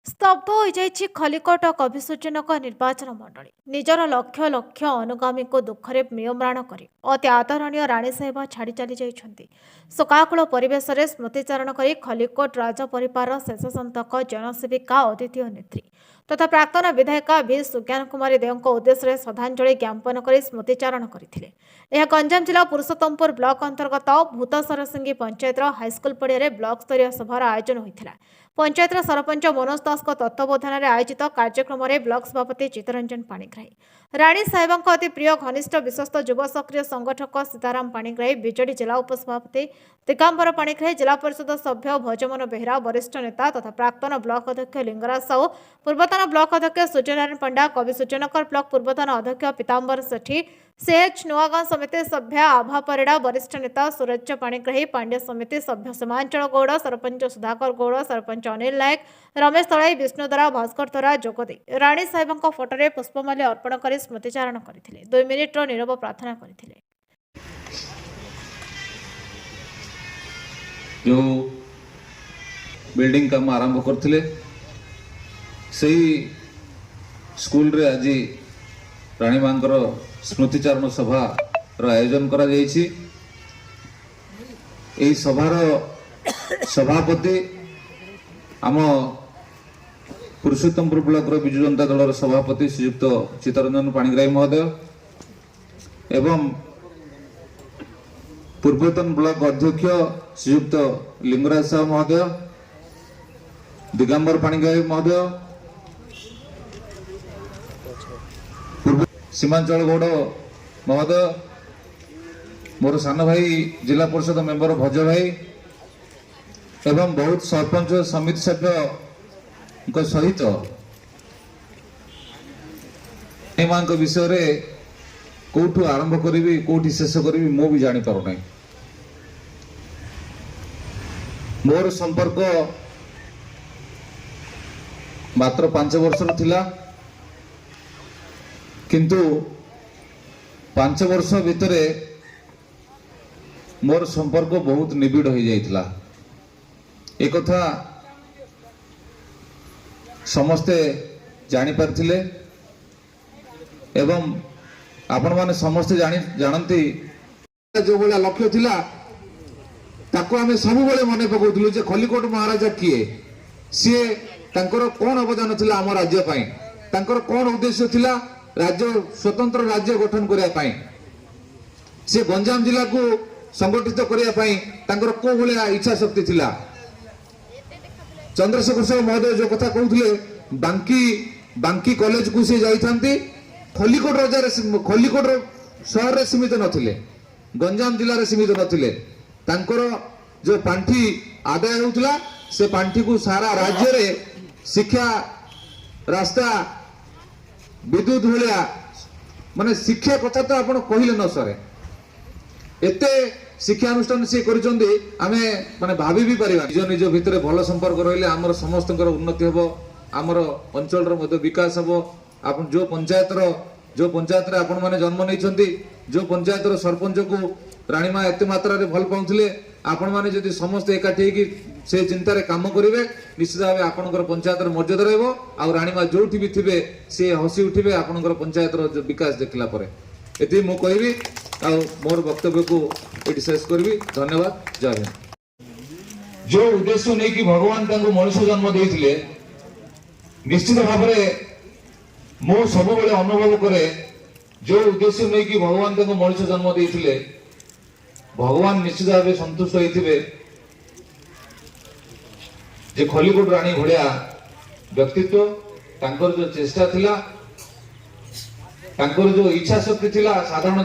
स्तब्ध हो जाइछि खलिकोट कविसूचनक निर्वाचन मंडली निजर लक्ष लक्ष अनुगामी को दुखरे म्रियम्राण कर अति आदरणीय राणी साहेब छाड़ी चली जाइछन्ति। शोकाकुल परिवेश में स्मृतिचारण कर खलिकोट राज परिवार शेष संतक जनसेविका अद्वितीय नेत्री तथा प्राक्तन विधायिका भी सुज्ञान कुमारी देव उद्देश्य श्रद्धांजलि ज्ञापन कर स्मृतिचारण करते। गंजाम जिला पुरुषोत्तमपुर ब्लॉक अंतर्गत भूतसरसिंगी पंचायत हाईस्कल पड़िया ब्लॉक स्तरीय सभार आयोजन होता। पंचायत सरपंच मनोज दास तत्वावधान में आयोजित कार्यक्रम में ब्लॉक सभापति चित्तरंजन पाणिग्राही, राणी साहेब अति प्रिय घनिष्ठ विश्वस्त युव सक्रिय संगठक सीताराम पाणिग्राही, बीजेडी जिला उपसभापति दिगंबर पाणिग्राही, जिला परिषद सभ्य भजमन बेहरा, वरिष्ठ नेता तथा प्राक्तन ब्लॉक अध्यक्ष लिंगराज साहू, पूर्वतन ब्लॉक अध्यक्ष सूर्यनारायण पंडा, कवि सूचनकर ब्लॉक पूर्वतन अध्यक्ष पीताम्बर सेठी, सीएच नुआगां समिति सभ्य आभा परिड़ा, वरिष्ठ नेता सूरज पाणिग्राही, पांड्य समिति सभ्य सीमांचल गौड़, सरपंच सुधाकर गौड़, सरपंच अनिल नायक, रमेश तलाई, विष्णुधरा, भास्कर धरा जोगदे राणी साहेब फोटोरे पुष्पमाल्य अर्पण कर स्मृतिचारण करते। 2 मिनिट्र नीरव प्रार्थना करते। जो बिल्डिंग काम आरंभ करथिले सही स्कूल रे आज राणी मांकर स्मृतिचारण सभा आयोजन करा जायछि। एई सभार सभापति आम पुरुषोत्तमपुर ब्लॉक विजु जनता दल सभापति श्रीयुक्त चित्तरंजन पाणिग्राही महोदय एवं पूर्वतन ब्लॉक अध्यक्ष श्रीयुक्त लिंगराज साहू महोदय, दिगंबर पाणिग्राही महोदय, सीमांचल गौड़ महोदय, मोर सान भाई जिला परिषद मेंबर भज भाई एवं बहुत सरपंच समिति सभ्य सहित मां विषय रे कौटू आरंभ करी कौटी शेष करी मो भी जानी पार ना। मोर संपर्क मात्र 5 वर्ष थिला, किंतु 5 वर्ष भितरे मोर संपर्क बहुत निबिड़ हो जाइथिला। एक कथा समस्ते जानी पारथिले एवं आपण माने समस्ते जानती जो बोला लक्ष्य थिला ताको आमे सब बेले मने पकौथलु जे खलिकोट महाराजा किए, सी तांकर कोन अवदान थिला आम राज्य पई, तांकर कोन उद्देश्य थिला राज्य स्वतंत्र राज्य गठन करिया पई, से गंजाम जिला को संगठित करिया पई तांकर को भलिया इच्छा शक्ति थिला। चंद्रशेखर साहू महोदय जो कथा कहउथले बांकी कॉलेज को से जाइथांती, खलिकोट राजा खलिकोट शहर रे सीमित नथिले, गंजाम जिला रे सीमित नथिले। तांकर जो पांठी आदाय होउतला से पांठी को सारा राज्य रे शिक्षा, रास्ता, विद्युत भलिया माने शिक्षा कथा तो आपण कहिले न सरे। एते शिक्षा अनुष्ठान से करिसंदी आमे माने भाभी भी परिबा। निज निज भितरे भल संपर्क रहिले हमर समस्तकर उन्नति हबो, हमर अंचल रो मध्य विकास हबो। आपण जो पंचायत रे आपण माने जन्म नैछंती, जो पंचायत रो सरपंच को रानी मां एते मात्रा रे भल पाउथिले, आपण माने जदि समस्त एकाठी कि से चिंता रे काम करिवे निश्चित भाबे आपनकर पंचायत रो मर्यादा रहबो आ रानी मां जोठी भी थिबे से हसी उठिबे आपनकर पंचायत रो विकास देखला परे। एति मु कहबी आ मोर वक्तव्य को एटी शेष करबी। धन्यवाद। जय हिंद। जो उद्देश्य नै कि भगवान तांको मनुष्य जन्म देइथिले निश्चित भाबरे मो सब बेले अनुभव करे, जो उद्देश्य नै कि भगवान तांको मनुष्य जन्म देइथिले भगवान निश्चित भाव संतुष्ट होइथिबे जे खलिकोट रानी भड़िया व्यक्तित्व, तांकर जो चेष्टा थिला, तांकर जो इच्छा शक्ति थिला साधारण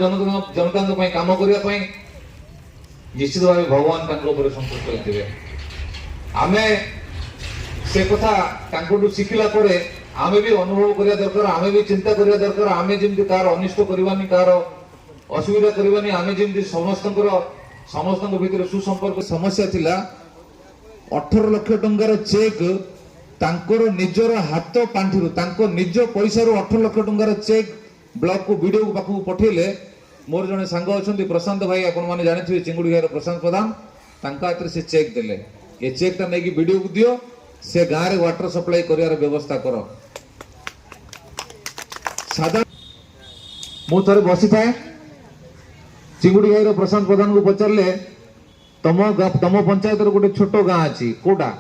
जनता पई काम करिया पई निश्चित भाव भगवान तांको ऊपर संतुष्ट होइथिबे। आमे से कथा तांको शिखिला परे आमे भी अनुभव करिया दरकार, आमे भी चिंता करिया दरकार। आमे जेमति कार अनिष्ट करबानी, कार असुविधा करबानी, आमे जेमति समस्तक भितर सुसंपर्क। समस्या थिला 18 लाख टंकार चेक तांकर निजर हाथ पांठिरु, तांको निज पैसा रु 18 लाख टंकार चेक ब्लॉक को वीडियो पाखु पठेले। मोर जने सांग अछंती प्रशांत भाई, आपण माने जानिथिबे चिंगुडी गार प्रशांत प्रधान, तांका हाथ से चेक देले। ए चेक ता नै कि वीडियो को दियो, से गाँव रे वाटर सप्लाई कर व्यवस्था कर साधारण मु थे बसी था चिंगुड़ी घाई प्रशांत प्रधान को पचारे तम पंचायत गोटे छोट गाँ अच्छी कोटा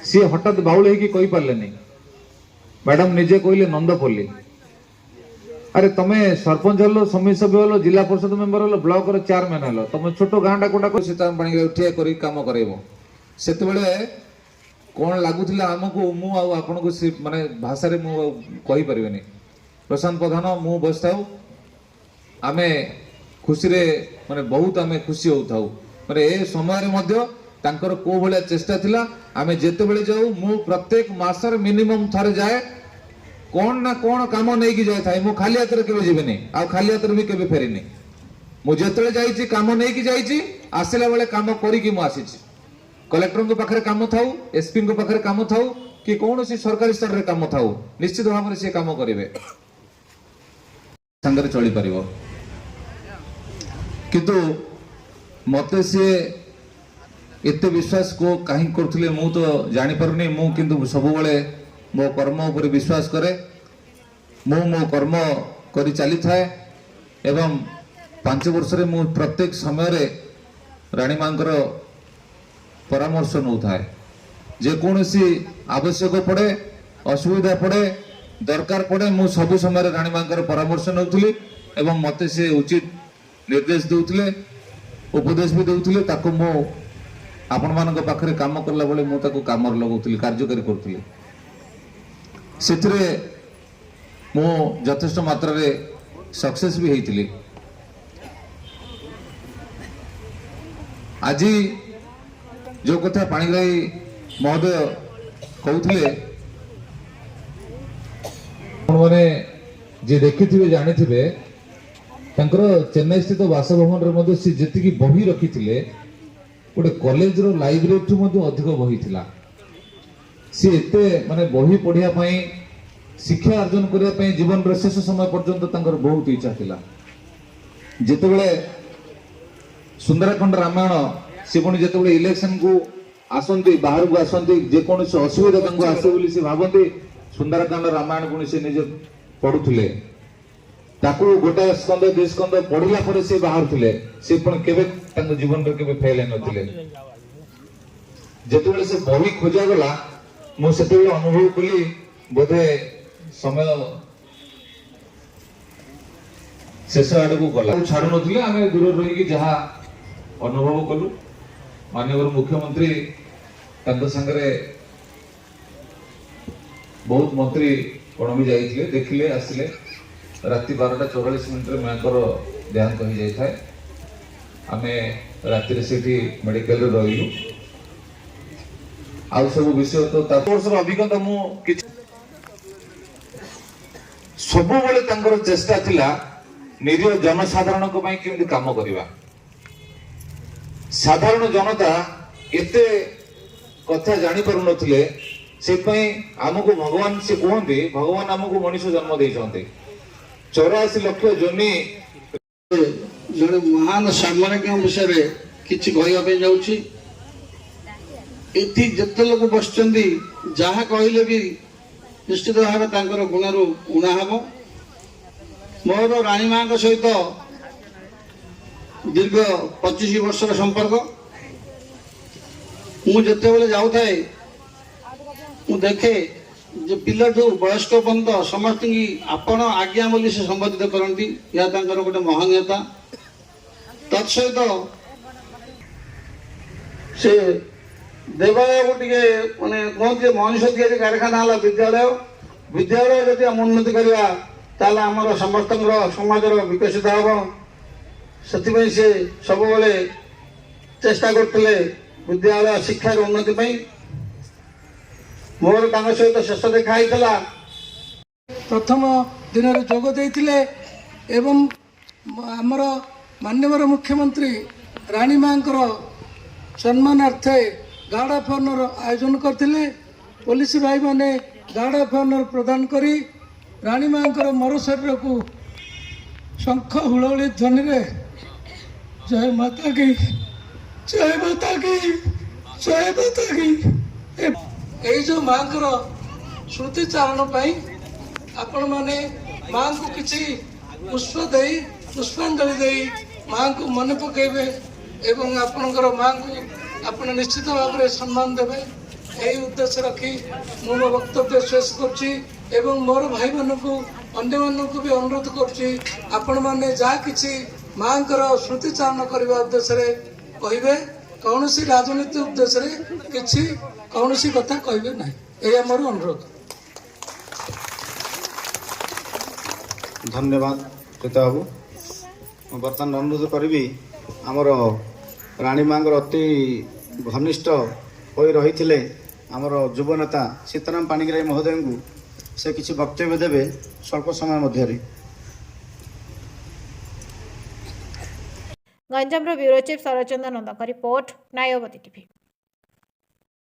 सी हठात बाउल हो पारे मैडम निजे कहले नंदपल्ली अरे तुम सरपंच हल समिति सभ्य हल जिला परिषद मेंबर हल ब्लॉक चेयरमैन हल तुम छोट गाँटा कोटा सीता पानी उठे कर कम करेब से कौन लगुला आमको मुझे माने भाषा मुझे प्रशांत प्रधान मु बस था आम खुशी माने बहुत आम खुशी होता माने ए समय तांकर को भाया चेष्टा थिला आमे जेते बेले जाऊ मु प्रत्येक मासर मिनिमम थारे जाए कौन ना कौन काम नहीं की जाए थाए मु खाली हाथ रे केबे जीवेनी आ खाली हाथ रे भी केबे फेरिनी मु जेते जाईची काम नहीं की जाईची आसेला बेले काम करी की मु आसीची कलेक्टर को पाखरे काम थाऊ एसपी को पाखरे काम थाऊ कि कौन सी सरकारी स्तर रे काम थाऊ निश्चित भाव में से काम करिवे संगरे चली परिबो किंतु मते से एते विश्वास को कहीं करथुले मु तो जानि परनी मु किंतु सब बेले मो कर्म ऊपर विश्वास करे मो कर्म करी चली थाए एवं 5 वर्ष रे मु प्रत्येक समय रे रानी मांकर परामर्श नौ थाए जे कोनोसी आवश्यक पड़े असुविधा पड़े दरकार पड़े मु सब समय रे रानी मांकर परामर्श नौथुली एवं मते से उचित निर्देश दउथले उपदेश भी दउथले ताको मो आपण मानक पाखरे काम करला बेले मु ताको काम लगाउथली कार्यकारी करथुली सेथरे मु यथेष्ट मात्रा रे सक्सेस भी हेइथली आज जो कथा पाणिग्राही महोदय कहउथले माने जे देखिथिबे जानिथिबे तांकर चेन्नई स्थित बासभवन रे मध्ये से जेतिकी बही रखिथिले गोटे कॉलेज रो लाइब्रेरी ठू मध्ये अधिक बही थिला सी एते माने बही पढ़िया पई शिक्षा अर्जन करिया पई जीवन रे शेष समय पर्यंत तांकर बहुत इच्छा थिला जेतेबेले सुंदरकांड रामायण से पुणी जेतेबेले इलेक्शन को आसंती बाहर को आसंती जे कोन से असुविधा तांको आसे बोली से भाबंती सुंदरकांड रामायण पुणी से निजे पढुथुले ताकू गोटे स्कंद 2 स्कंद पढ़िला पर से बाहर थिले से पण केबे तांको जीवन रे केबे फेल नथिले जेतेबेले से बही खोजा गला मु सेतेबेले अनुभव कली बोधे समय शेष आड़ को गला छाड़ू नथिले आमे दूर रही कि जहा अनुभव कलु माननीय मुख्यमंत्री तांको संगरे बहुत मंत्री कोन भी जाइथिले देखिले आसिले राति 12:44 माकर देहांत हो जाए थाए आमे राति से मेडिकल रही आउ सब विषय तो वर्षर अभिज्ञता मु सब बेले तांकर चेष्टा थिला निरीह जनसाधारण को पई केमि काम करिवा साधारण जनता एते कथा जानी पारु नथिले से पई हमको भगवान से कहते भगवान हमको मनुष्य जन्म देइछन्ते 84 लाख जनी जड़े महान सामरिक विषय किसी कहवाई जाऊँगी ये जिते लोग बस जहाँ कहले भी निश्चित भाव गुणरू उणा हम मोर राणी माँ सहित दीर्घ 25 वर्षर संपर्क मुझे जाऊ थाए देखे जे पिलाठू वयस्क पर्यंत समस्त आपण आज्ञा बोली से संबोधित करती या गोटे महनीयता तत्सहित से देवालय को टे माने कहते मनुष्य तैयारी कारखाना है विद्यालय विद्यालय जब आम उन्नति करवा आमर समस्त समाजर विकसित हम से सब बेले चेष्टा करते विद्यालय शिक्षार उन्नति मोर सहित शेष देखाई प्रथम दिन जोग देते एवं आमर माननीय मुख्यमंत्री राणी माँ सम्मानार्थे गार्ड ऑफ ऑनर आयोजन करते पुलिस भाई माने गार्ड ऑफ ऑनर प्रदान करी राणी माँ मर शरीर को शंख हुलहुली ध्वनि रे जय माता की जय माता की जय माता की ଏଇ ଯେଉଁ ମାଙ୍କର ସ୍ମୃତିଚାରଣ ପାଇଁ ଆପଣମାନେ ମାଙ୍କୁ କିଛି ପୁଷ୍ପାଞ୍ଜଳି ଦେଇ ମାଙ୍କୁ ମନେ ପକାଇବେ ଏବଂ ଆପଣଙ୍କର ମାଙ୍କୁ ଆପଣ ନିଶ୍ଚିତ ଭାବରେ ସମ୍ମାନ ଦେବେ। ଏହି ଉଦ୍ଦେଶ୍ୟ ରଖି ମୁଁ ମୋ ବକ୍ତବ୍ୟ ଶେଷ କରୁଛି ଏବଂ ମୋର ଭାଇମାନଙ୍କୁ ଅନ୍ୟମାନଙ୍କୁ ବି ଅନୁରୋଧ କରୁଛି ଆପଣମାନେ ଯାହା କିଛି ମାଙ୍କର ସ୍ମୃତିଚାରଣ କରିବା ଉଦ୍ଦେଶ୍ୟରେ କହିବେ, କୌଣସି ରାଜନୀତି ଉଦ୍ଦେଶ୍ୟରେ କୌଣସି କଥା କହିବେ ନାହିଁ, ଏହା ମୋର ଅନୁରୋଧ। ଧନ୍ୟବାଦ ପ୍ରୀତା ବାବୁ। ମୁଁ ବର୍ତ୍ତମାନ ଅନୁରୋଧ କରିବି ଆମର ରାଣୀ ମାଙ୍କର ଅତି ଘନିଷ୍ଠ ହୋଇ ରହିଥିଲେ ଆମର ଯୁବନେତା ସୀତାରାମ ପାଣିଗ୍ରାହୀ ମହୋଦୟଙ୍କୁ ସେ କିଛି ବକ୍ତବ୍ୟ ଦେବେ ସ୍ୱଳ୍ପ ସମୟ ମଧ୍ୟରେ। ଗଞ୍ଜାମର ବ୍ୟୁରୋ ଚିଫ୍ ଶରଚନ୍ଦ୍ର ନନ୍ଦଙ୍କ ରିପୋର୍ଟ, ନ୍ୟାୟବତୀ ଟିଭି।